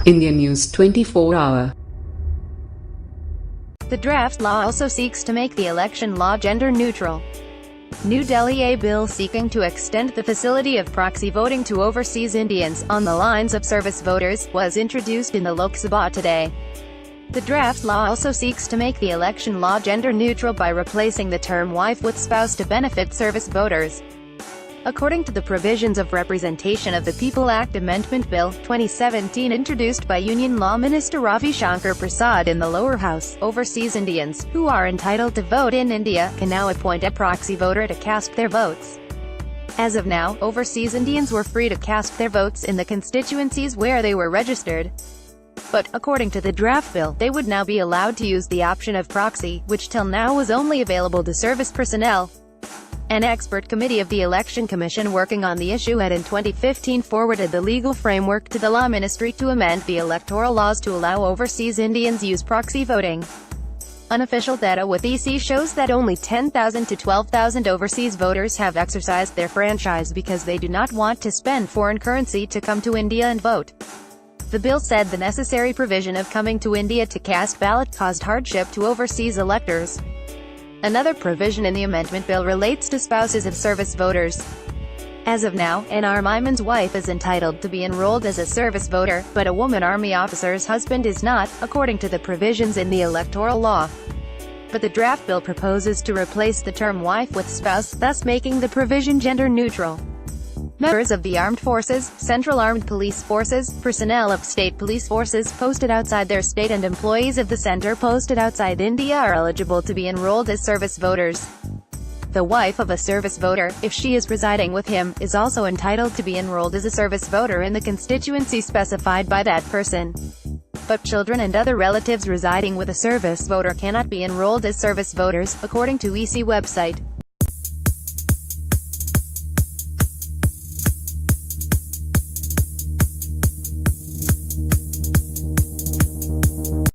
India News 24-hour. The draft law also seeks to make the election law gender-neutral. New Delhi: a bill seeking to extend the facility of proxy voting to overseas Indians, on the lines of service voters, was introduced in the Lok Sabha today. The draft law also seeks to make the election law gender-neutral by replacing the term wife with spouse to benefit service voters. According to the provisions of Representation of the People Act Amendment Bill, 2017 introduced by Union Law Minister Ravi Shankar Prasad in the lower house, overseas Indians, who are entitled to vote in India, can now appoint a proxy voter to cast their votes. As of now, overseas Indians were free to cast their votes in the constituencies where they were registered. But, according to the draft bill, they would now be allowed to use the option of proxy, which till now was only available to service personnel. An expert committee of the Election Commission working on the issue had in 2015 forwarded the legal framework to the Law Ministry to amend the electoral laws to allow overseas Indians use proxy voting. Unofficial data with EC shows that only 10,000 to 12,000 overseas voters have exercised their franchise because they do not want to spend foreign currency to come to India and vote. The bill said the necessary provision of coming to India to cast ballot caused hardship to overseas electors. Another provision in the amendment bill relates to spouses of service voters. As of now, an armyman's wife is entitled to be enrolled as a service voter, but a woman army officer's husband is not, according to the provisions in the electoral law. But the draft bill proposes to replace the term wife with spouse, thus making the provision gender-neutral. Members of the armed forces, Central Armed Police Forces, personnel of state police forces posted outside their state and employees of the center posted outside India are eligible to be enrolled as service voters. The wife of a service voter, if she is residing with him, is also entitled to be enrolled as a service voter in the constituency specified by that person. But children and other relatives residing with a service voter cannot be enrolled as service voters, according to EC website.